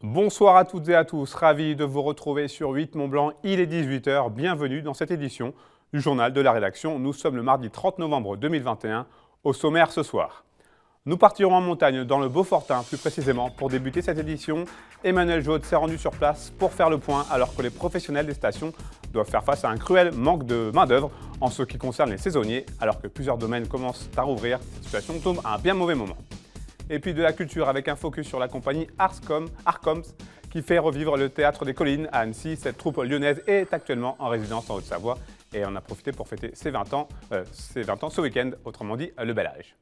Bonsoir à toutes et à tous, ravi de vous retrouver sur 8 Mont-Blanc, il est 18 h, bienvenue dans cette édition du journal de la rédaction. Nous sommes le mardi 30 novembre 2021, au sommaire ce soir. Nous partirons en montagne dans le Beaufortain, plus précisément, pour débuter cette édition. Emmanuel Jaude s'est rendu sur place pour faire le point alors que les professionnels des stations doivent faire face à un cruel manque de main-d'œuvre en ce qui concerne les saisonniers, alors que plusieurs domaines commencent à rouvrir. Cette situation tombe à un bien mauvais moment. Et puis de la culture avec un focus sur la compagnie Arcoms qui fait revivre le Théâtre des Collines à Annecy. Cette troupe lyonnaise est actuellement en résidence en Haute-Savoie et on a profité pour fêter ses 20 ans ce week-end, autrement dit le bel âge.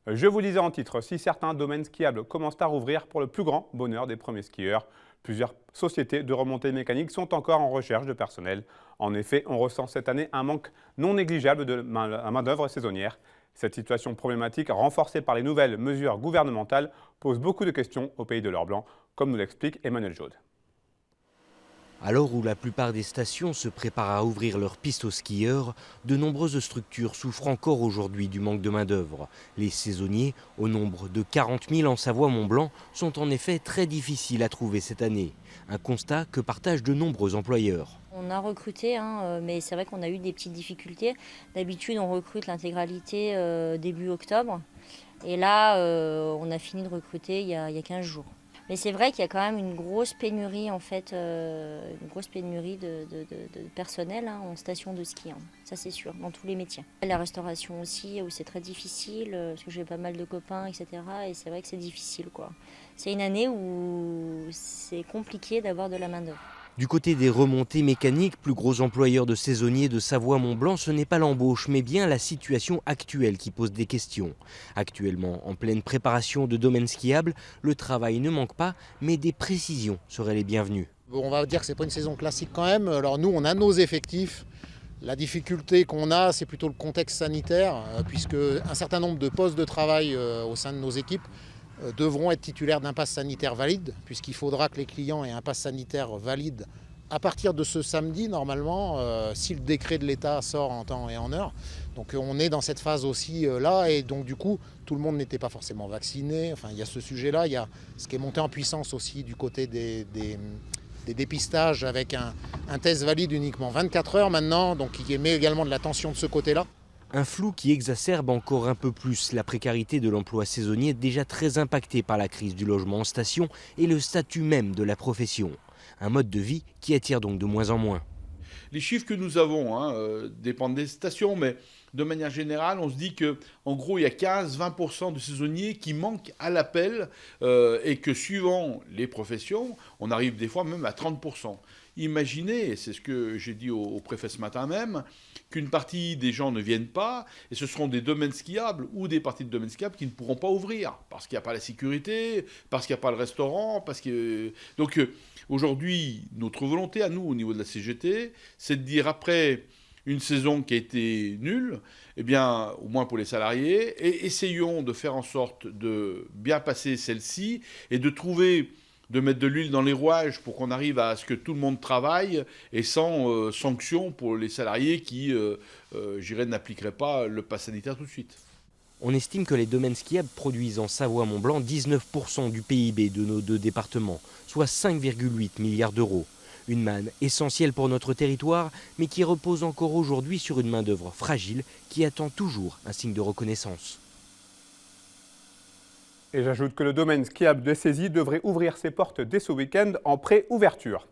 Je vous disais en titre, si certains domaines skiables commencent à rouvrir pour le plus grand bonheur des premiers skieurs, plusieurs sociétés de remontée mécanique sont encore en recherche de personnel. En effet, on ressent cette année un manque non négligeable de main-d'œuvre saisonnière. Cette situation problématique, renforcée par les nouvelles mesures gouvernementales, pose beaucoup de questions au pays de l'Or-Blanc, comme nous l'explique Emmanuel Jaude. À l'heure où la plupart des stations se préparent à ouvrir leurs pistes aux skieurs, de nombreuses structures souffrent encore aujourd'hui du manque de main-d'œuvre. Les saisonniers, au nombre de 40 000 en Savoie-Mont-Blanc, sont en effet très difficiles à trouver cette année. Un constat que partagent de nombreux employeurs. On a recruté, mais c'est vrai qu'on a eu des petites difficultés. D'habitude, on recrute l'intégralité début octobre. Et là, on a fini de recruter il y a 15 jours. Mais c'est vrai qu'il y a quand même une grosse pénurie, en fait, une grosse pénurie de personnel en station de ski. Ça, c'est sûr, dans tous les métiers. La restauration aussi, où c'est très difficile, parce que j'ai pas mal de copains, etc. Et c'est vrai que c'est difficile, quoi. C'est une année où c'est compliqué d'avoir de la main-d'œuvre. Du côté des remontées mécaniques, plus gros employeurs de saisonniers de Savoie-Mont-Blanc, ce n'est pas l'embauche, mais bien la situation actuelle qui pose des questions. Actuellement, en pleine préparation de domaines skiables, le travail ne manque pas, mais des précisions seraient les bienvenues. On va dire que ce n'est pas une saison classique quand même. Alors nous, on a nos effectifs. La difficulté qu'on a, c'est plutôt le contexte sanitaire, puisque un certain nombre de postes de travail au sein de nos équipes devront être titulaires d'un pass sanitaire valide, puisqu'il faudra que les clients aient un pass sanitaire valide à partir de ce samedi, normalement, si le décret de l'État sort en temps et en heure. Donc on est dans cette phase aussi là, et donc du coup, tout le monde n'était pas forcément vacciné. Enfin, il y a ce sujet-là, il y a ce qui est monté en puissance aussi du côté des dépistages avec un test valide uniquement 24 heures maintenant, donc qui met également de la tension de ce côté-là. Un flou qui exacerbe encore un peu plus la précarité de l'emploi saisonnier déjà très impacté par la crise du logement en station et le statut même de la profession. Un mode de vie qui attire donc de moins en moins. Les chiffres que nous avons dépendent des stations, mais de manière générale, on se dit qu'en gros, il y a 15-20% de saisonniers qui manquent à l'appel et que suivant les professions, on arrive des fois même à 30%. Imaginez, et c'est ce que j'ai dit au préfet ce matin même, qu'une partie des gens ne viennent pas, et ce seront des domaines skiables ou des parties de domaines skiables qui ne pourront pas ouvrir, parce qu'il n'y a pas la sécurité, parce qu'il n'y a pas le restaurant, parce que... Donc aujourd'hui, notre volonté à nous, au niveau de la CGT, c'est de dire après une saison qui a été nulle, eh bien, au moins pour les salariés, et essayons de faire en sorte de bien passer celle-ci, et de mettre de l'huile dans les rouages pour qu'on arrive à ce que tout le monde travaille et sans sanction pour les salariés qui, n'appliqueraient pas le pass sanitaire tout de suite. On estime que les domaines skiables produisent en Savoie-Mont-Blanc 19% du PIB de nos deux départements, soit 5,8 milliards d'euros. Une manne essentielle pour notre territoire, mais qui repose encore aujourd'hui sur une main-d'œuvre fragile qui attend toujours un signe de reconnaissance. Et j'ajoute que le domaine skiable de Cézy devrait ouvrir ses portes dès ce week-end en pré-ouverture.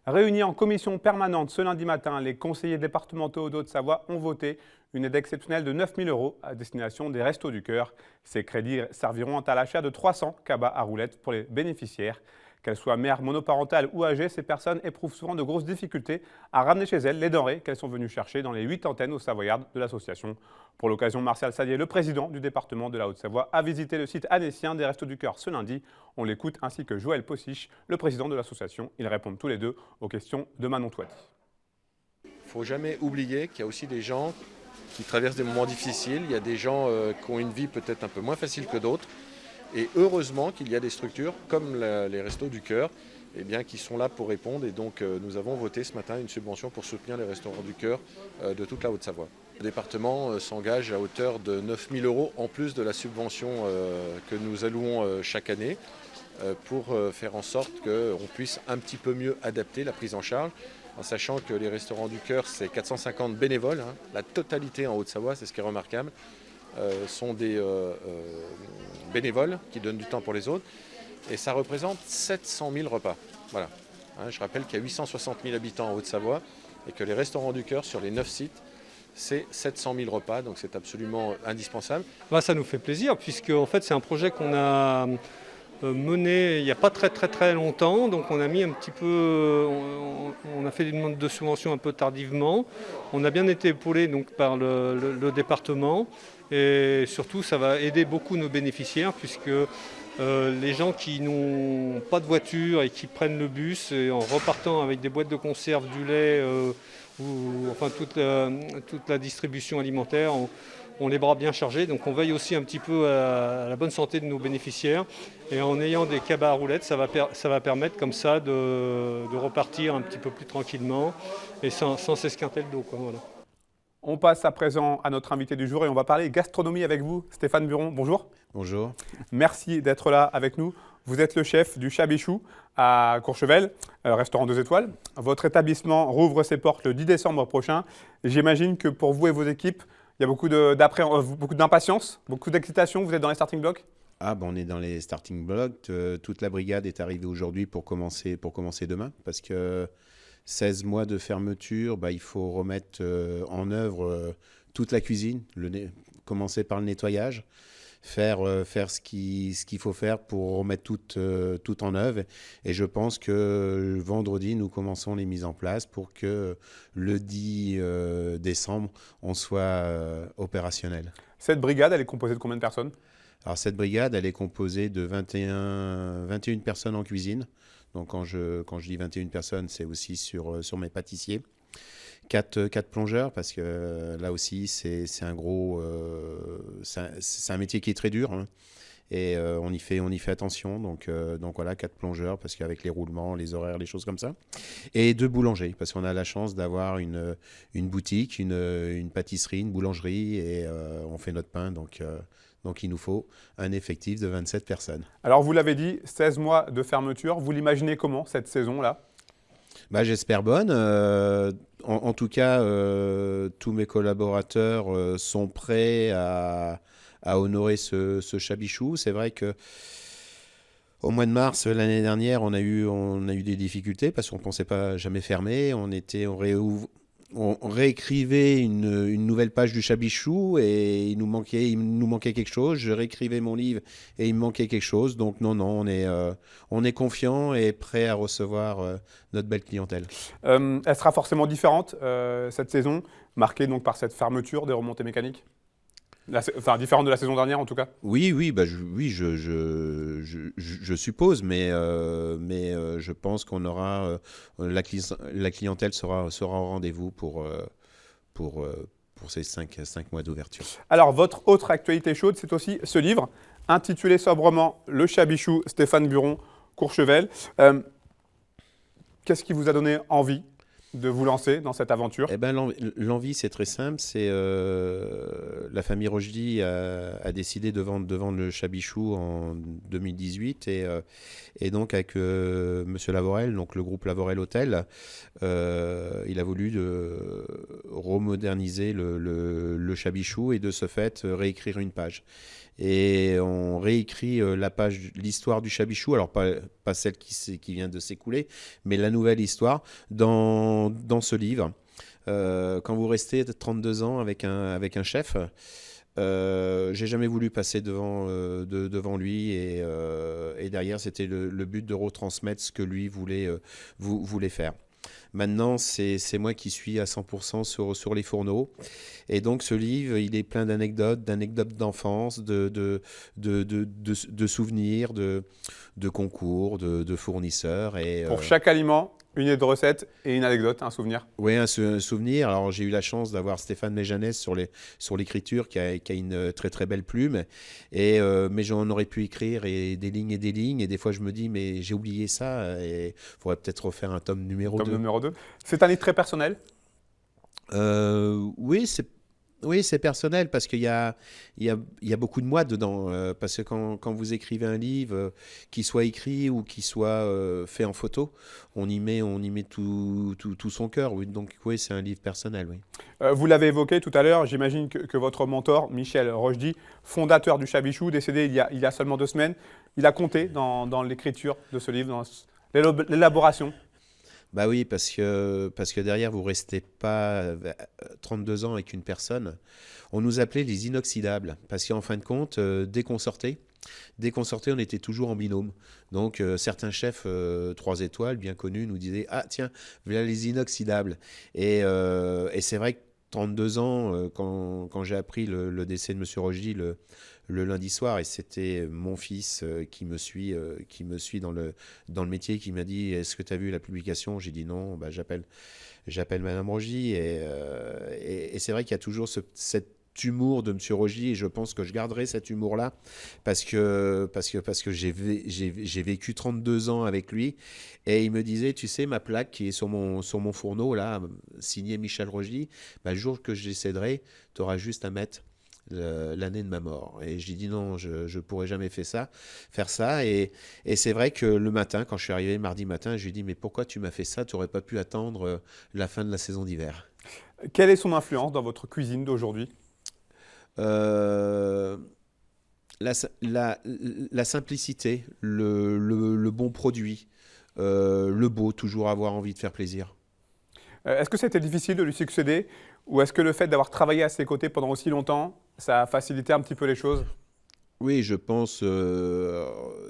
Réunis en commission permanente ce lundi matin, les conseillers départementaux d'Haute-Savoie ont voté une aide exceptionnelle de 9 000 € à destination des Restos du Cœur. Ces crédits serviront à l'achat de 300 cabas à roulettes pour les bénéficiaires. Qu'elles soient mères monoparentales ou âgées, ces personnes éprouvent souvent de grosses difficultés à ramener chez elles les denrées qu'elles sont venues chercher dans les 8 antennes aux Savoyardes de l'association. Pour l'occasion, Martial Sadier, le président du département de la Haute-Savoie, a visité le site annécien des Restos du Cœur ce lundi. On l'écoute, ainsi que Joël Possiche, le président de l'association. Ils répondent tous les deux aux questions de Manon Toiti. Il ne faut jamais oublier qu'il y a aussi des gens qui traversent des moments difficiles. Il y a des gens qui ont une vie peut-être un peu moins facile que d'autres. Et heureusement qu'il y a des structures comme les Restos du Cœur qui sont là pour répondre. Et donc nous avons voté ce matin une subvention pour soutenir les Restaurants du Cœur de toute la Haute-Savoie. Le département s'engage à hauteur de 9 000 € en plus de la subvention que nous allouons chaque année. pour faire en sorte qu'on puisse un petit peu mieux adapter la prise en charge, en sachant que les Restaurants du Cœur, c'est 450 bénévoles, hein. La totalité en Haute-Savoie, c'est ce qui est remarquable, sont des bénévoles qui donnent du temps pour les autres, et ça représente 700 000 repas. Voilà. Hein, je rappelle qu'il y a 860 000 habitants en Haute-Savoie, et que les Restaurants du Cœur, sur les 9 sites, c'est 700 000 repas, donc c'est absolument indispensable. Ça nous fait plaisir, puisque en fait, c'est un projet qu'on a mené il n'y a pas très longtemps, donc on a mis un petit peu, on a fait des demandes de subventions un peu tardivement. On a bien été épaulé donc par le département, et surtout ça va aider beaucoup nos bénéficiaires, puisque les gens qui n'ont pas de voiture et qui prennent le bus, et en repartant avec des boîtes de conserve, du lait, ou enfin toute la distribution alimentaire, on les bras bien chargés. Donc on veille aussi un petit peu à la bonne santé de nos bénéficiaires. Et en ayant des cabas à roulettes, ça va permettre comme ça de repartir un petit peu plus tranquillement et sans s'esquinter le dos, quoi, voilà. On passe à présent à notre invité du jour et on va parler gastronomie avec vous. Stéphane Buron, bonjour. Bonjour. Merci d'être là avec nous. Vous êtes le chef du Chabichou à Courchevel, restaurant 2 étoiles. Votre établissement rouvre ses portes le 10 décembre prochain. J'imagine que pour vous et vos équipes, il y a beaucoup d'impatience, beaucoup d'excitation. Vous êtes dans les starting blocks ? On est dans les starting blocks. Toute la brigade est arrivée aujourd'hui pour commencer demain, parce que 16 mois de fermeture, il faut remettre en œuvre toute la cuisine, commencer par le nettoyage, faire ce qu'il faut faire pour remettre tout en œuvre. Et je pense que vendredi, nous commençons les mises en place pour que le 10 décembre, on soit opérationnel. Cette brigade, elle est composée de combien de personnes ? Alors cette brigade, elle est composée de 21 personnes en cuisine. Donc quand je dis 21 personnes, c'est aussi sur mes pâtissiers. 4 plongeurs, parce que là aussi, c'est un métier qui est très dur, hein. Et on y fait attention. Donc voilà, 4 plongeurs, parce qu'avec les roulements, les horaires, les choses comme ça. Et 2 boulangers, parce qu'on a la chance d'avoir une boutique, une pâtisserie, une boulangerie, et on fait notre pain. Donc il nous faut un effectif de 27 personnes. Alors vous l'avez dit, 16 mois de fermeture. Vous l'imaginez comment cette saison-là ? J'espère bonne. En tout cas, tous mes collaborateurs sont prêts à honorer ce Chabichou. C'est vrai que au mois de mars l'année dernière, on a eu des difficultés parce qu'on ne pensait pas jamais fermer. On réécrivait une nouvelle page du Chabichou et il nous manquait quelque chose. Je réécrivais mon livre et il me manquait quelque chose. Donc non, on est confiant et prêt à recevoir notre belle clientèle. Elle sera forcément différente cette saison, marquée donc par cette fermeture des remontées mécaniques ? Différente de la saison dernière en tout cas ? Oui, je suppose, mais je pense qu'on aura la clientèle sera au rendez-vous pour ces 5 mois d'ouverture. Alors votre autre actualité chaude, c'est aussi ce livre intitulé sobrement Le Chabichou, Stéphane Buron, Courchevel. Qu'est-ce qui vous a donné envie de vous lancer dans cette aventure ? L'envie, c'est très simple. C'est la famille Rochdy a décidé de vendre le Chabichou en 2018 et donc avec Monsieur Lavorel, donc le groupe Lavorel Hôtel, il a voulu remoderniser le Chabichou et de ce fait réécrire une page. Et on réécrit l'histoire du Chabichou, alors pas celle qui vient de s'écouler, mais la nouvelle histoire dans ce livre. Quand vous restez 32 ans avec un chef, j'ai jamais voulu passer devant lui et derrière c'était le but de retransmettre ce que lui voulait faire. Maintenant, c'est moi qui suis à 100% sur les fourneaux. Et donc, ce livre, il est plein d'anecdotes d'enfance, de souvenirs, de concours, de fournisseurs. Pour chaque aliment, une idée de recette et une anecdote, un souvenir ? Oui, un souvenir. Alors, j'ai eu la chance d'avoir Stéphane Méjanès sur l'écriture, qui a une très, très belle plume. Mais j'en aurais pu écrire des lignes et des lignes. Et des fois, je me dis, mais j'ai oublié ça. Et il faudrait peut-être refaire un tome numéro 2. C'est un livre très personnel ? Oui, Oui, c'est personnel parce qu'il y a beaucoup de moi dedans. Parce que quand vous écrivez un livre, qu'il soit écrit ou qu'il soit fait en photo, on y met tout son cœur. Oui. Donc oui, c'est un livre personnel. Oui. Vous l'avez évoqué tout à l'heure, j'imagine que votre mentor, Michel Rochdy, fondateur du Chabichou, décédé il y a seulement 2 semaines, il a compté dans l'écriture de ce livre, dans l'élaboration. Bah oui, parce que derrière, vous restez pas 32 ans avec une personne. On nous appelait les inoxydables, parce qu'en fin de compte, dès qu'on sortait, on était toujours en binôme. Donc, certains chefs 3 étoiles, bien connus, nous disaient « Ah tiens, voilà les inoxydables ». Et c'est vrai que 32 ans, quand j'ai appris le décès de M. Rochdy le lundi soir, et c'était mon fils qui me suit dans le métier, qui m'a dit « Est-ce que tu as vu la publication ?» J'ai dit non, bah, j'appelle Madame Rochdy, et c'est vrai qu'il y a toujours cet humour de M. Rochdy, et je pense que je garderai cet humour-là parce que j'ai vécu 32 ans avec lui, et il me disait, tu sais, ma plaque qui est sur mon fourneau, là, signée Michel Rochdy, bah, le jour que je décéderai, tu auras juste à mettre l'année de ma mort. Et j'ai dit non, je pourrais jamais faire ça. Et c'est vrai que le matin, quand je suis arrivé mardi matin, je lui ai dit, mais pourquoi tu m'as fait ça? Tu n'aurais pas pu attendre la fin de la saison d'hiver. Quelle est son influence dans votre cuisine d'aujourd'hui? La simplicité, le bon produit, le beau, toujours avoir envie de faire plaisir. Est-ce que c'était difficile de lui succéder, ou est-ce que le fait d'avoir travaillé à ses côtés pendant aussi longtemps, ça a facilité un petit peu les choses? Oui, je pense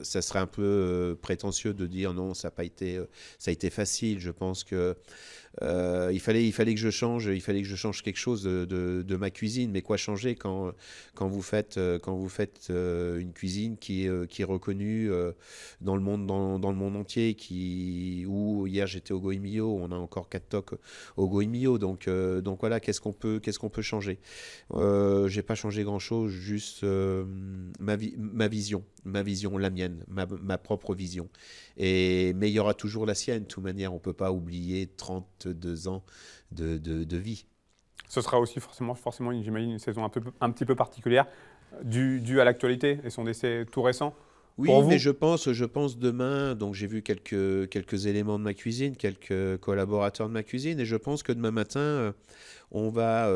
ça serait un peu prétentieux de dire non, ça a été facile. Je pense que il fallait que je change quelque chose de ma cuisine. Mais quoi changer quand vous faites une cuisine qui est reconnue dans le monde entier, où hier j'étais au Goemio, on a encore 4 tocs au Goemio, donc voilà, qu'est-ce qu'on peut changer? J'ai pas changé grand-chose, juste ma vision, la mienne, ma propre vision. Mais il y aura toujours la sienne. De toute manière, on ne peut pas oublier 32 ans de vie. Ce sera aussi forcément j'imagine, une saison un petit peu particulière, due à l'actualité et son décès tout récent. Oui, mais je pense demain, donc j'ai vu quelques éléments de ma cuisine, quelques collaborateurs de ma cuisine, et je pense que demain matin, on va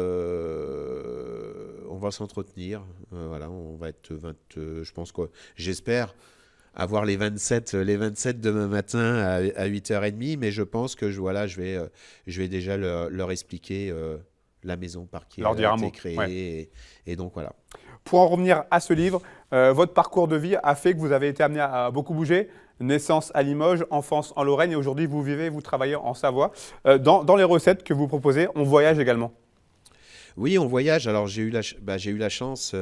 s'entretenir. Voilà, on va être je pense que j'espère avoir les 27 demain matin à 8h30, mais je pense que je vais déjà leur expliquer la maison par qui elle a été créée, ouais. Et donc voilà. Pour en revenir à ce livre, votre parcours de vie a fait que vous avez été amené à beaucoup bouger. Naissance à Limoges, enfance en Lorraine, et aujourd'hui vous travaillez en Savoie. Dans les recettes que vous proposez, on voyage également. Oui, on voyage. Alors, j'ai eu la chance,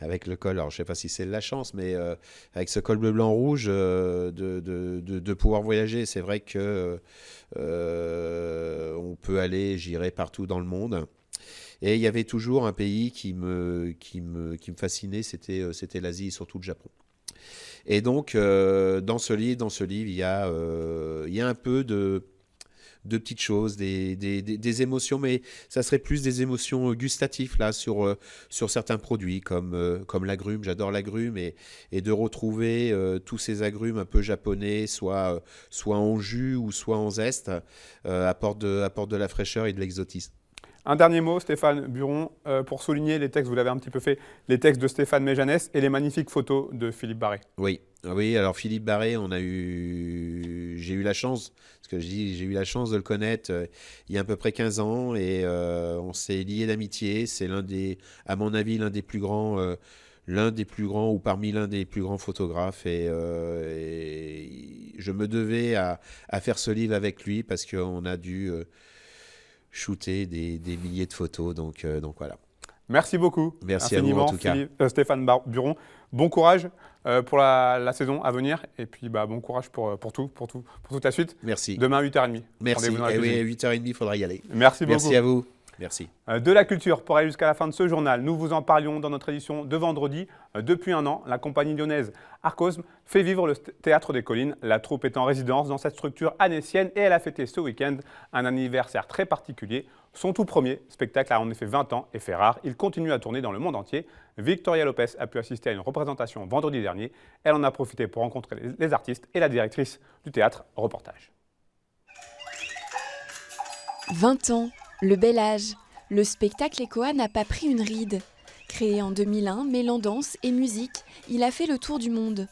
avec le col, alors je ne sais pas si c'est la chance, mais avec ce col bleu, blanc, rouge, de pouvoir voyager. C'est vrai que on peut aller, j'irai partout dans le monde. Et il y avait toujours un pays qui me fascinait, c'était l'Asie et surtout le Japon. Et donc, dans ce livre, il y a un peu de petites choses, des émotions, mais ça serait plus des émotions gustatives là sur certains produits comme l'agrume. J'adore l'agrume, et de retrouver tous ces agrumes un peu japonais, soit en jus ou soit en zeste, apporte de la fraîcheur et de l'exotisme. Un dernier mot, Stéphane Buron, pour souligner les textes, vous l'avez un petit peu fait, les textes de Stéphane Méjanès et les magnifiques photos de Philippe Barré. Oui, alors Philippe Barré, j'ai eu la chance, parce que j'ai eu la chance de le connaître il y a à peu près 15 ans, et on s'est liés d'amitié. C'est à mon avis, l'un des plus grands, ou parmi l'un des plus grands photographes, et je me devais à faire ce livre avec lui, parce qu'on a dû shooter des milliers de photos, donc voilà. Merci beaucoup. Merci infiniment, à vous en tout cas. Stéphane Buron. Bon courage pour la saison à venir, et puis bon courage pour toute la suite. Merci. Demain 8h30. Merci. Et oui, à 8h30, il faudra y aller. Merci beaucoup. Merci à vous. Merci. De la culture pour aller jusqu'à la fin de ce journal. Nous vous en parlions dans notre édition de vendredi. Depuis un an, la compagnie lyonnaise Arcosme fait vivre le Théâtre des Collines. La troupe est en résidence dans cette structure annécienne et elle a fêté ce week-end un anniversaire très particulier. Son tout premier spectacle a en effet 20 ans et fait rare. Il continue à tourner dans le monde entier. Victoria Lopez a pu assister à une représentation vendredi dernier. Elle en a profité pour rencontrer les artistes et la directrice du théâtre. Reportage. 20 ans, le bel âge. Le spectacle ECOA n'a pas pris une ride. Créé en 2001, mêlant danse et musique, il a fait le tour du monde.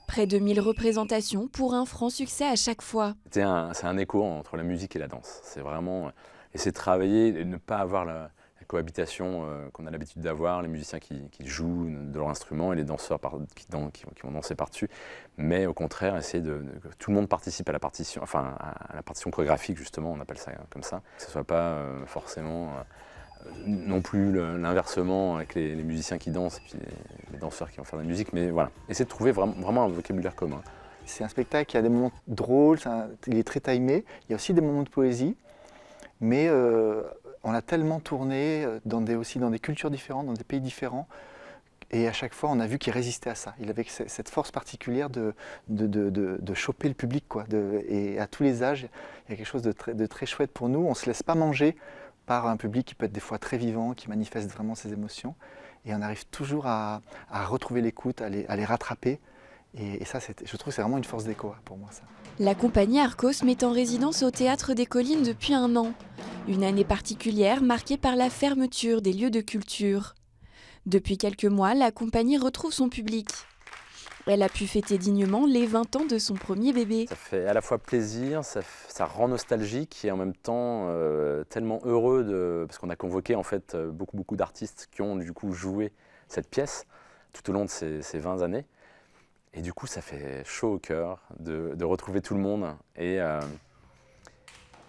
Près de 1000 représentations pour un franc succès à chaque fois. C'est un écho entre la musique et la danse. C'est vraiment essayer de travailler et ne pas avoir la cohabitation qu'on a l'habitude d'avoir, les musiciens qui jouent de leur instrument et les danseurs qui vont danser par-dessus. Mais au contraire, essayer que tout le monde participe à la partition, enfin à la partition chorégraphique justement, on appelle ça comme ça. Que ce ne soit pas forcément non plus l'inversement avec les musiciens qui dansent et puis les danseurs qui vont faire de la musique, mais voilà, essayer de trouver vraiment un vocabulaire commun. C'est un spectacle qui a des moments drôles, il est très timé, il y a aussi des moments de poésie, mais on l'a tellement tourné aussi dans des cultures différentes, dans des pays différents, et à chaque fois on a vu qu'il résistait à ça. Il avait cette force particulière de choper le public, quoi, et à tous les âges, il y a quelque chose de très chouette pour nous. On ne se laisse pas manger par un public qui peut être des fois très vivant, qui manifeste vraiment ses émotions, et on arrive toujours à retrouver l'écoute, à les rattraper. Et ça, je trouve que c'est vraiment une force d'ECOA pour moi, ça. La compagnie Arcosme est en résidence au Théâtre des Collines depuis un an. Une année particulière marquée par la fermeture des lieux de culture. Depuis quelques mois, la compagnie retrouve son public. Elle a pu fêter dignement les 20 ans de son premier bébé. Ça fait à la fois plaisir, ça rend nostalgique et en même temps tellement heureux parce qu'on a convoqué en fait beaucoup d'artistes qui ont du coup joué cette pièce tout au long de ces 20 années. Et du coup, ça fait chaud au cœur de retrouver tout le monde. Et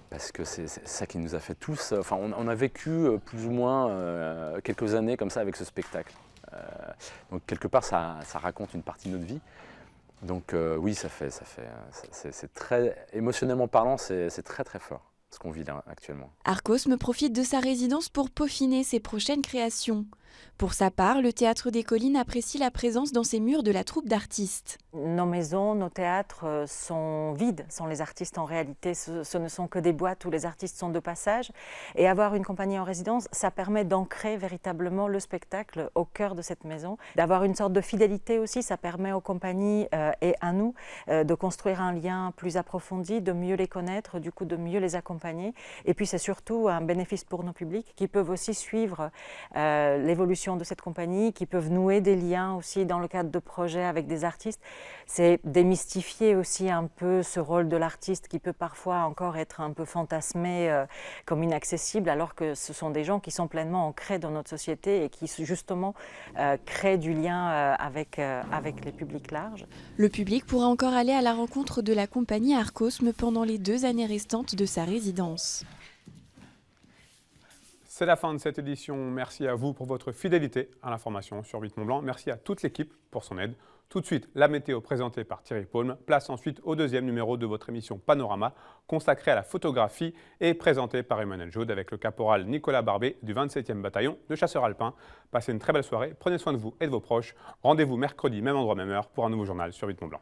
parce que c'est ça qui nous a fait tous. Enfin, on a vécu plus ou moins quelques années comme ça avec ce spectacle. Donc quelque part, ça raconte une partie de notre vie. Donc oui, c'est très émotionnellement parlant, c'est très très fort ce qu'on vit là actuellement. Arcosme profite de sa résidence pour peaufiner ses prochaines créations. Pour sa part, le Théâtre des Collines apprécie la présence dans ses murs de la troupe d'artistes. Nos maisons, nos théâtres sont vides, sont les artistes en réalité. Ce ne sont que des boîtes où les artistes sont de passage. Et avoir une compagnie en résidence, ça permet d'ancrer véritablement le spectacle au cœur de cette maison. D'avoir une sorte de fidélité aussi, ça permet aux compagnies et à nous de construire un lien plus approfondi, de mieux les connaître, du coup de mieux les accompagner. Et puis c'est surtout un bénéfice pour nos publics qui peuvent aussi suivre l'évolution de cette compagnie, qui peuvent nouer des liens aussi dans le cadre de projets avec des artistes. C'est démystifier aussi un peu ce rôle de l'artiste qui peut parfois encore être un peu fantasmé comme inaccessible, alors que ce sont des gens qui sont pleinement ancrés dans notre société et qui justement créent du lien avec les publics larges. Le public pourra encore aller à la rencontre de la compagnie Arcosme pendant les 2 années restantes de sa résidence. C'est la fin de cette édition. Merci à vous pour votre fidélité à l'information sur 8 Mont Blanc. Merci à toute l'équipe pour son aide. Tout de suite, la météo présentée par Thierry Paume. Place ensuite au 2e numéro de votre émission Panorama, consacrée à la photographie et présentée par Emmanuel Jaude avec le caporal Nicolas Barbet du 27e bataillon de chasseurs alpins. Passez une très belle soirée, prenez soin de vous et de vos proches. Rendez-vous mercredi, même endroit, même heure, pour un nouveau journal sur 8 Mont Blanc.